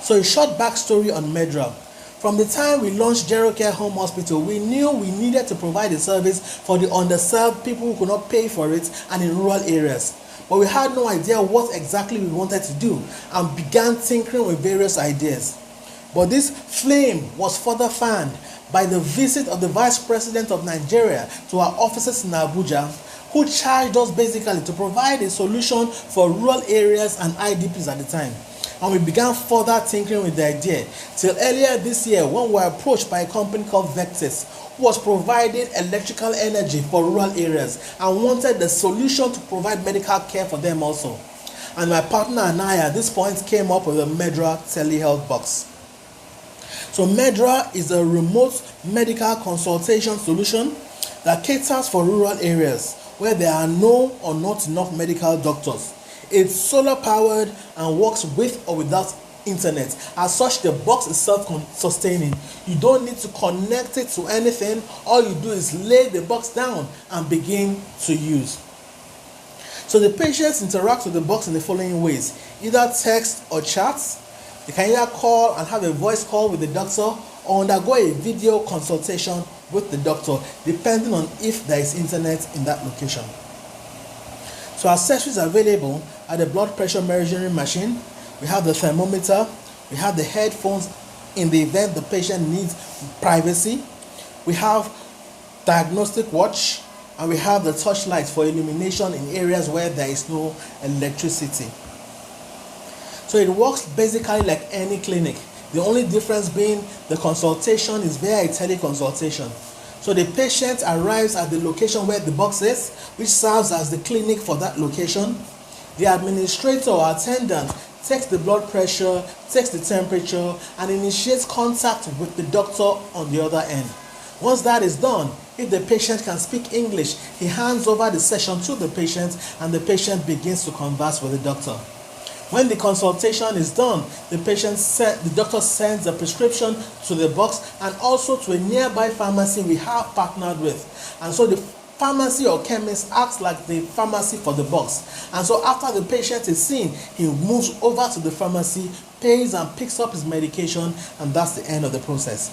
So a short backstory on Medra. From the time we launched GeroCare Home Hospital, we knew we needed to provide a service for the underserved, people who could not pay for it, and in rural areas. But we had no idea what exactly we wanted to do and began tinkering with various ideas. But this flame was further fanned by the visit of the Vice President of Nigeria to our offices in Abuja, who charged us basically to provide a solution for rural areas and IDPs at the time. And we began further tinkering with the idea till earlier this year when we were approached by a company called Vectis, who was providing electrical energy for rural areas and wanted the solution to provide medical care for them also. And my partner and I at this point came up with a Medra telehealth box. So Medra is a remote medical consultation solution that caters for rural areas where there are no or not enough medical doctors. It's solar powered and works with or without internet. As such, the box is self-sustaining. You don't need to connect it to anything. All you do is lay the box down and begin to use. So the patients interact with the box in the following ways: either text or chats. They can either call and have a voice call with the doctor or undergo a video consultation with the doctor, depending on if there is internet in that location. So accessories available are the blood pressure measuring machine, we have the thermometer, we have the headphones in the event the patient needs privacy, we have diagnostic watch, and we have the touch lights for illumination in areas where there is no electricity. So it works basically like any clinic. The only difference being the consultation is via a teleconsultation. So the patient arrives at the location where the box is, which serves as the clinic for that location. The administrator or attendant takes the blood pressure, takes the temperature, and initiates contact with the doctor on the other end. Once that is done, if the patient can speak English, he hands over the session to the patient and the patient begins to converse with the doctor. When the consultation is done, the doctor sends a prescription to the box and also to a nearby pharmacy we have partnered with. And so the pharmacy or chemist acts like the pharmacy for the box. And so after the patient is seen, he moves over to the pharmacy, pays and picks up his medication, and that's the end of the process.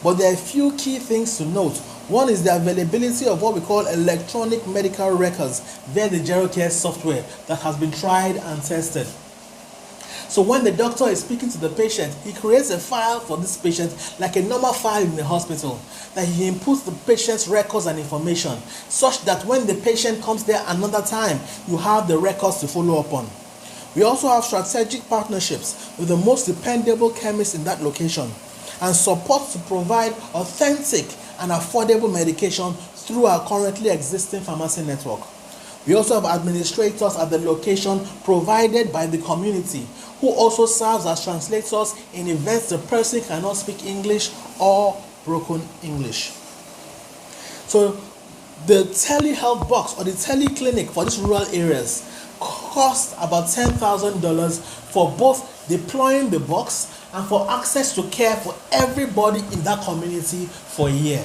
But there are a few key things to note. One is the availability of what we call electronic medical records via the GeroCare software that has been tried and tested. So when the doctor is speaking to the patient, he creates a file for this patient like a normal file in the hospital, that he inputs the patient's records and information such that when the patient comes there another time, you have the records to follow up on. We also have strategic partnerships with the most dependable chemists in that location and support to provide authentic and affordable medication through our currently existing pharmacy network. We also have administrators at the location provided by the community who also serves as translators in events the person cannot speak English or broken English. So the telehealth box or the teleclinic for these rural areas costs about $10,000 for both deploying the box and for access to care for everybody in that community for a year.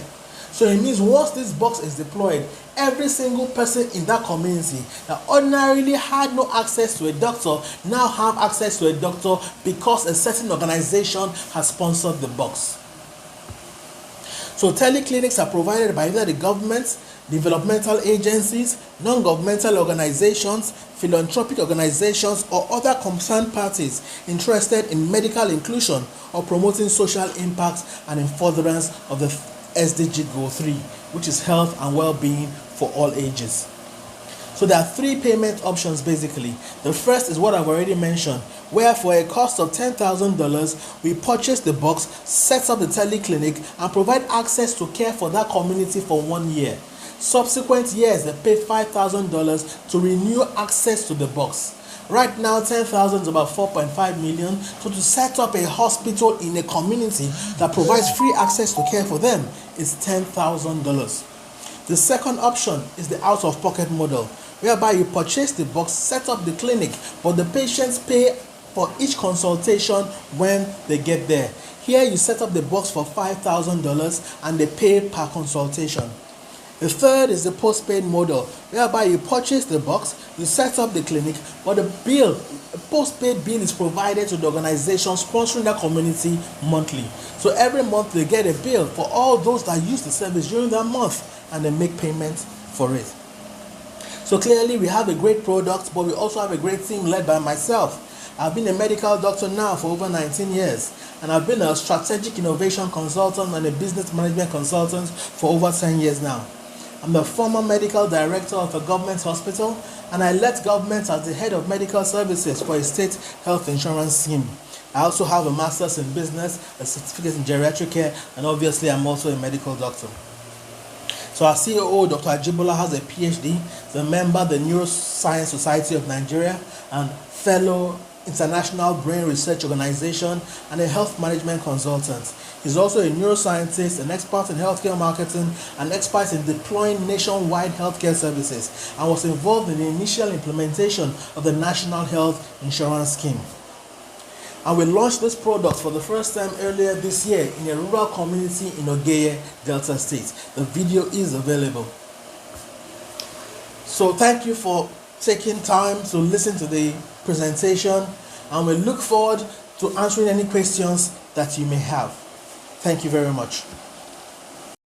So it means once this box is deployed, every single person in that community that ordinarily had no access to a doctor now have access to a doctor because a certain organization has sponsored the box. So teleclinics are provided by either the government, developmental agencies, non-governmental organizations, philanthropic organizations, or other concerned parties interested in medical inclusion or promoting social impact and in furtherance of the SDG Goal 3, which is health and well-being for all ages. So there are three payment options basically. The first is what I've already mentioned, where for a cost of $10,000, we purchase the box, set up the teleclinic, and provide access to care for that community for 1 year. Subsequent years, they pay $5,000 to renew access to the box. Right now, 10,000 is about 4.5 million. So to set up a hospital in a community that provides free access to care for them is $10,000. The second option is the out-of-pocket model, whereby you purchase the box, set up the clinic, but the patients pay for each consultation when they get there. Here you set up the box for $5,000 and they pay per consultation. The third is the postpaid model, whereby you purchase the box, you set up the clinic, but the bill postpaid bill is provided to the organization sponsoring that community monthly. So every month they get a bill for all those that use the service during that month, and they make payments for it. So clearly we have a great product, but we also have a great team led by myself. I've been a medical doctor now for over 19 years, and I've been a strategic innovation consultant and a business management consultant for over 10 years now. I'm the former medical director of a government hospital, and I led government as the head of medical services for a state health insurance scheme. I also have a master's in business, a certificate in geriatric care, and obviously I'm also a medical doctor. So our COO, Dr. Ajibola, has a PhD, is a member of the Neuroscience Society of Nigeria, and fellow International Brain Research Organization, and a health management consultant. He's also a neuroscientist, an expert in healthcare marketing, an expert in deploying nationwide healthcare services, and was involved in the initial implementation of the National Health Insurance Scheme. And we launched this product for the first time earlier this year in a rural community in Ogeye, Delta State. The video is available. So thank you for taking time to listen to the presentation, and we look forward to answering any questions that you may have. Thank you very much.